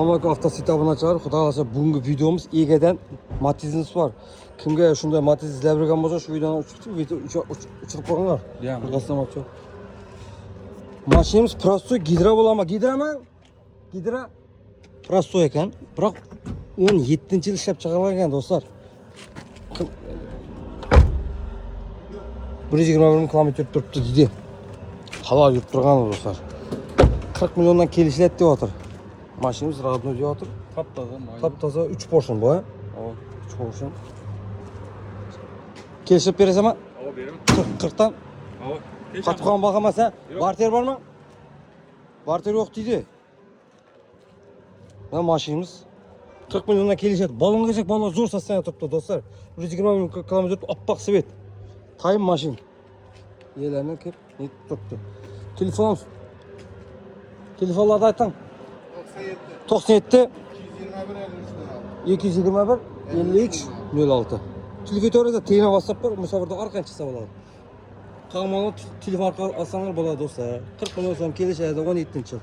Assalomu avtosita obunachilar, xudo xolasa bugungi videomuz Egadan Matizimiz bor. Kimga shunday Matiz izlab yurgan bo'lsa, shu videoni uchirib qo'yinglar. Qasam ochib. Mashinamiz prosto gidra bo'ladimi? Gidrami? Gidra prosto ekan. Biroq 17-yil ishlab chiqarilgan do'stlar. 121 kilometr yurib turibdi deydi. Halol yurib turgan do'stlar. 40 milliondan kelishlayapti deyapti. Maşinimiz radyo diyordur. Taptaza 3 porsiyon bu ha. Evet, 3 porsiyon. Kelişip beresiz ama? Evet, benim. 40'tan. Evet. Katıkan bakamasa, barter var mı? Barter yok dedi. Ben maşinimiz 40 milyondan kelişet. Balon geçecek, balon zor satsan yatıptı dostlar. 120 kilometre appak sivet. Tayım maşin. Yerlerine kep ne tuttu. Telefonlarda aytan. 97 221 53 06. Telefonda teyine WhatsApp var. Musafirde arkan çıksa болады. Kalmalı telefon alsanlar болады dostlar. 40 milyon so'm kelishadi 17-yil.